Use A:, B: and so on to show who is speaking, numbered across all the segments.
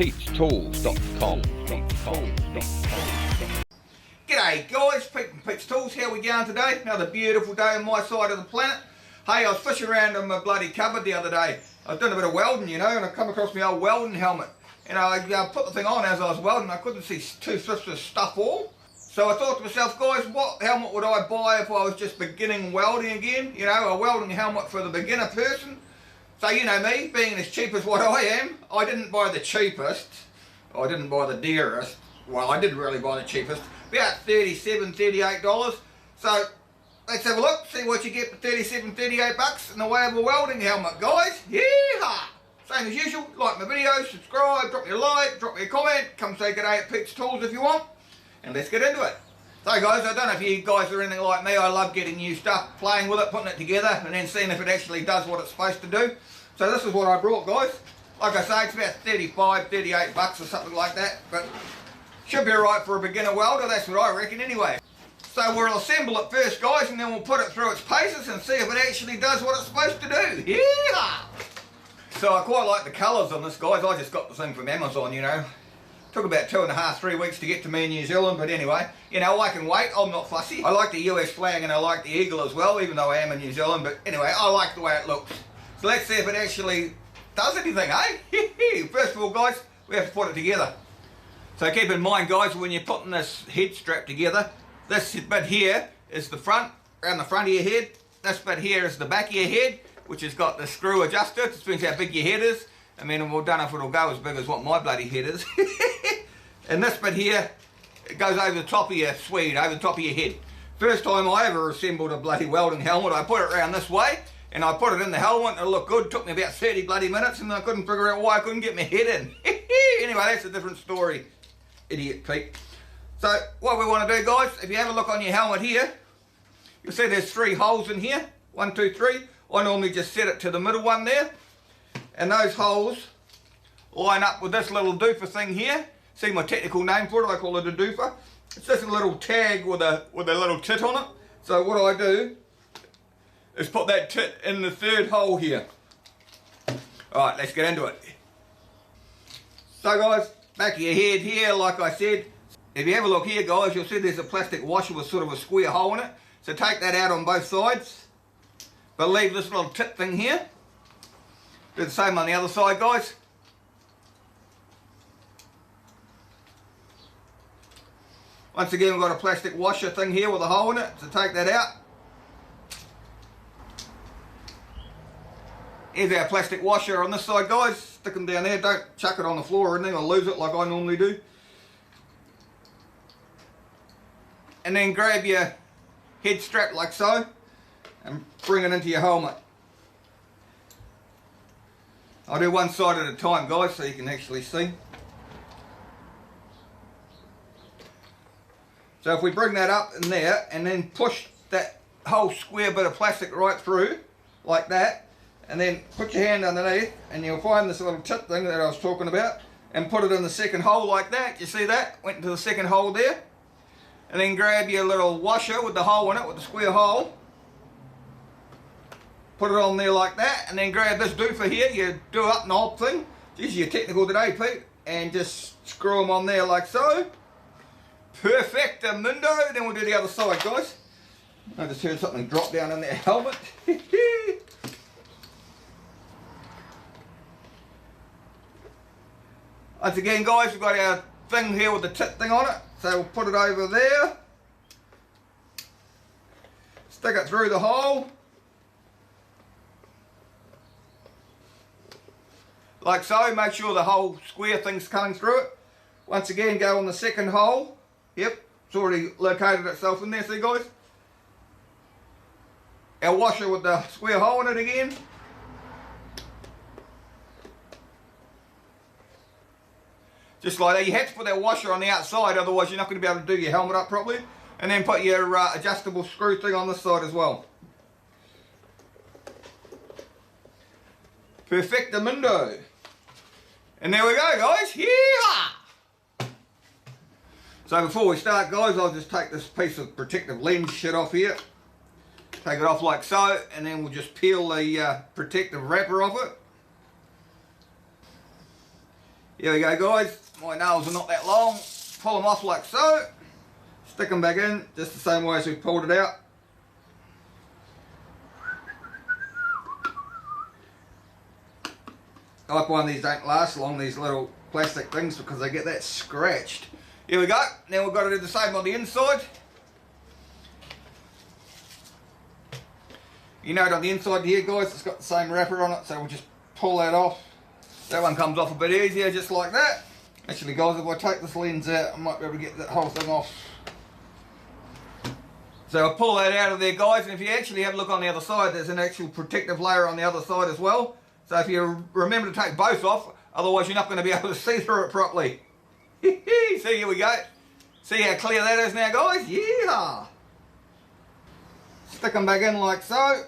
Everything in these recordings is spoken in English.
A: Pete'sTools.com.
B: G'day guys, Pete from Pete's Tools. How we going today? Another beautiful day on my side of the planet. Hey, I was fishing around in my bloody cupboard the other day. I was doing a bit of welding, you know, and I come across my old welding helmet. And I put the thing on as I was welding. I couldn't see two fifths of stuff all. So I thought to myself, guys, what helmet would I buy if I was just beginning welding again? You know, a welding helmet for the beginner person. So you know me, being as cheap as what I am, I didn't buy the cheapest. I didn't buy the dearest. Well, I did really buy the cheapest. About $37, $38. So let's have a look, see what you get for 37, 38 bucks in the way of a welding helmet, guys. Yeehaw! Same as usual, like my videos, subscribe, drop me a like, drop me a comment, come say good day at Pete's Tools if you want, and let's get into it. So guys, I don't know if you guys are anything like me. I love getting new stuff, playing with it, putting it together, and then seeing if it actually does what it's supposed to do. So this is what I brought, guys. Like I say, it's about 35, 38 bucks or something like that, but should be alright for a beginner welder, that's what I reckon anyway. So we'll assemble it first, guys, and then we'll put it through its paces and see if it actually does what it's supposed to do. Yeah! So I quite like the colours on this, guys. I just got this thing from Amazon, you know. Took about 2.5, 3 weeks to get to me in New Zealand, but anyway, you know, I can wait, I'm not fussy. I like the US flag and I like the eagle as well, even though I am in New Zealand, but anyway, I like the way it looks. So let's see if it actually does anything, eh? First of all, guys, we have to put it together. So keep in mind, guys, when you're putting this head strap together, this bit here is the front, around the front of your head. This bit here is the back of your head, which has got the screw adjuster. It depends how big your head is. I mean, we don't know if it'll go as big as what my bloody head is. And this bit here, it goes over the top of your Swede, over the top of your head. First time I ever assembled a bloody welding helmet, I put it around this way, and I put it in the helmet, and it looked good. It took me about 30 bloody minutes, and I couldn't figure out why I couldn't get my head in. Anyway, that's a different story. Idiot Pete. So, what we want to do, guys, if you have a look on your helmet here, you'll see there's 3 holes in here. 1, 2, 3. I normally just set it to the middle one there. And those holes line up with this little doofer thing here. See my technical name for it, I call it a doofer. It's just a little tag with a little tit on it. So what I do is put that tit in the 3rd hole here. Alright, let's get into it. So guys, back of your head here, like I said, if you have a look here, guys, you'll see there's a plastic washer with sort of a square hole in it. So take that out on both sides, but leave this little tit thing here. Do the same on the other side, guys. Once again, we've got a plastic washer thing here with a hole in it, so take that out. Here's our plastic washer on this side, guys. Stick them down there, don't chuck it on the floor or anything or lose it like I normally do. And then grab your head strap like so and bring it into your helmet. I'll do one side at a time, guys, so you can actually see. So if we bring that up in there and then push that whole square bit of plastic right through, like that, and then put your hand underneath and you'll find this little tip thing that I was talking about and put it in the 2nd hole like that. You see that? Went into the 2nd hole there. And then grab your little washer with the hole in it, with the square hole. Put it on there like that, and then grab this doofer here, your do-up knob thing. Geez, you're technical today, Pete. And just screw them on there like so. Perfectamundo. Then we'll do the other side, guys. I just heard something drop down in their helmet. Once again, guys, we've got our thing here with the tip thing on it. So we'll put it over there. Stick it through the hole. Like so, make sure the whole square thing's coming through it. Once again, go on the 2nd hole. Yep, it's already located itself in there, see guys? Our washer with the square hole in it again. Just like that, you have to put that washer on the outside, otherwise you're not going to be able to do your helmet up properly. And then put your adjustable screw thing on this side as well. Perfectamundo. And there we go, guys. Yeah. So before we start, guys, I'll just take this piece of protective lens shit off here. Take it off like so, and then we'll just peel the protective wrapper off it. Here we go, guys. My nails are not that long. Pull them off like so. Stick them back in just the same way as we pulled it out. I like one of these don't last long, these little plastic things, because they get that scratched. Here we go. Now we've got to do the same on the inside. You know, on the inside here, guys, it's got the same wrapper on it, so we'll just pull that off. That one comes off a bit easier, just like that. Actually, guys, if I take this lens out, I might be able to get that whole thing off. So I'll pull that out of there, guys, and if you actually have a look on the other side, there's an actual protective layer on the other side as well. So if you remember to take both off, otherwise you're not going to be able to see through it properly. See, here we go. See how clear that is now, guys? Yeah. Stick them back in like so.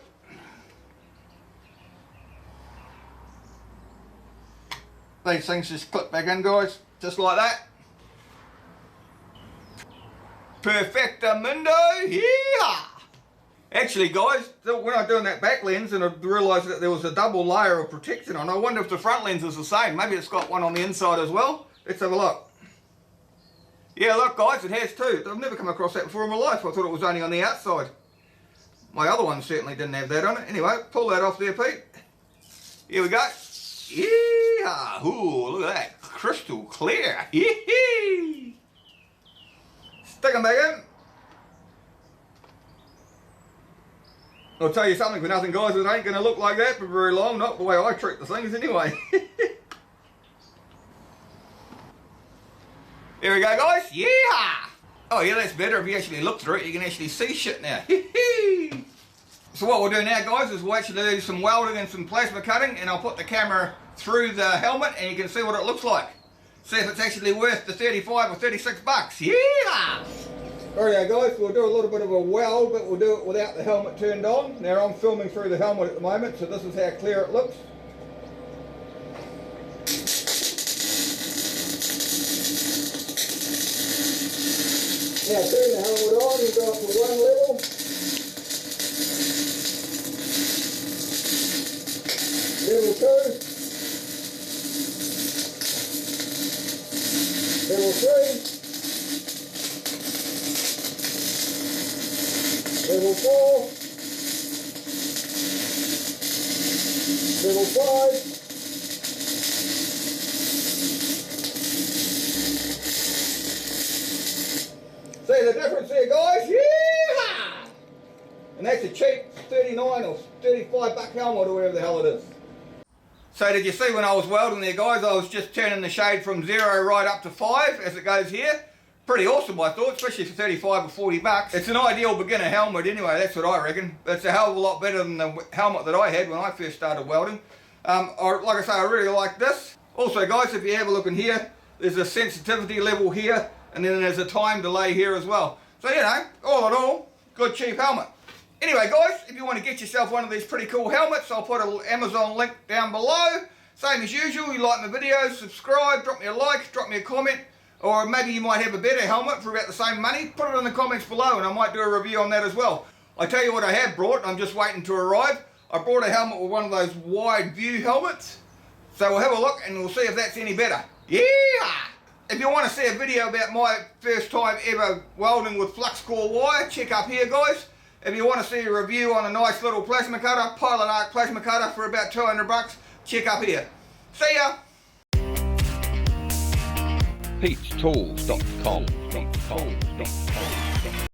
B: These things just clip back in, guys, just like that. Perfectamundo, yeah! Actually, guys, when I was doing that back lens and I realised that there was a double layer of protection on, I wonder if the front lens is the same. Maybe it's got one on the inside as well. Let's have a look. Yeah, look, guys, it has too. I've never come across that before in my life. I thought it was only on the outside. My other one certainly didn't have that on it. Anyway, pull that off there, Pete. Here we go. Yeah! Ooh, look at that. Crystal clear. Yee-hee! Stick them back in. I'll tell you something for nothing, guys, it ain't going to look like that for very long, not the way I treat the things anyway. Here we go, guys. Yeah! Oh yeah, that's better. If you actually look through it, you can actually see shit now. So what we'll do now, guys, is we'll actually do some welding and some plasma cutting, and I'll put the camera through the helmet and you can see what it looks like. See if it's actually worth the 35 or 36 bucks. Yeah! Alright guys, we'll do a little bit of a weld, but we'll do it without the helmet turned on. Now I'm filming through the helmet at the moment, so this is how clear it looks. Now turn the helmet on and go up to one level. Level 2. Level 3. Level 4, level 5, see the difference there, guys? Yeah! And that's a cheap 39 or 35 buck helmet or whatever the hell it is. So did you see when I was welding there, guys, I was just turning the shade from 0 right up to 5 as it goes here. Pretty awesome, I thought, especially for 35 or 40 bucks. It's an ideal beginner helmet anyway, that's what I reckon. It's a hell of a lot better than the helmet that I had when I first started welding. Like I say, I really like this. Also, guys, if you have a look in here, there's a sensitivity level here, and then there's a time delay here as well. So, you know, all in all, good cheap helmet. Anyway, guys, if you want to get yourself one of these pretty cool helmets, I'll put an Amazon link down below. Same as usual, you like my videos, subscribe, drop me a like, drop me a comment. Or maybe you might have a better helmet for about the same money. Put it in the comments below and I might do a review on that as well. I tell you what I have brought, I'm just waiting to arrive. I brought a helmet with one of those wide view helmets. So we'll have a look and we'll see if that's any better. Yeah! If you want to see a video about my first time ever welding with flux core wire, check up here, guys. If you want to see a review on a nice little plasma cutter, Pilot Arc plasma cutter for about 200 bucks, check up here. See ya!
A: Pete'sTools.com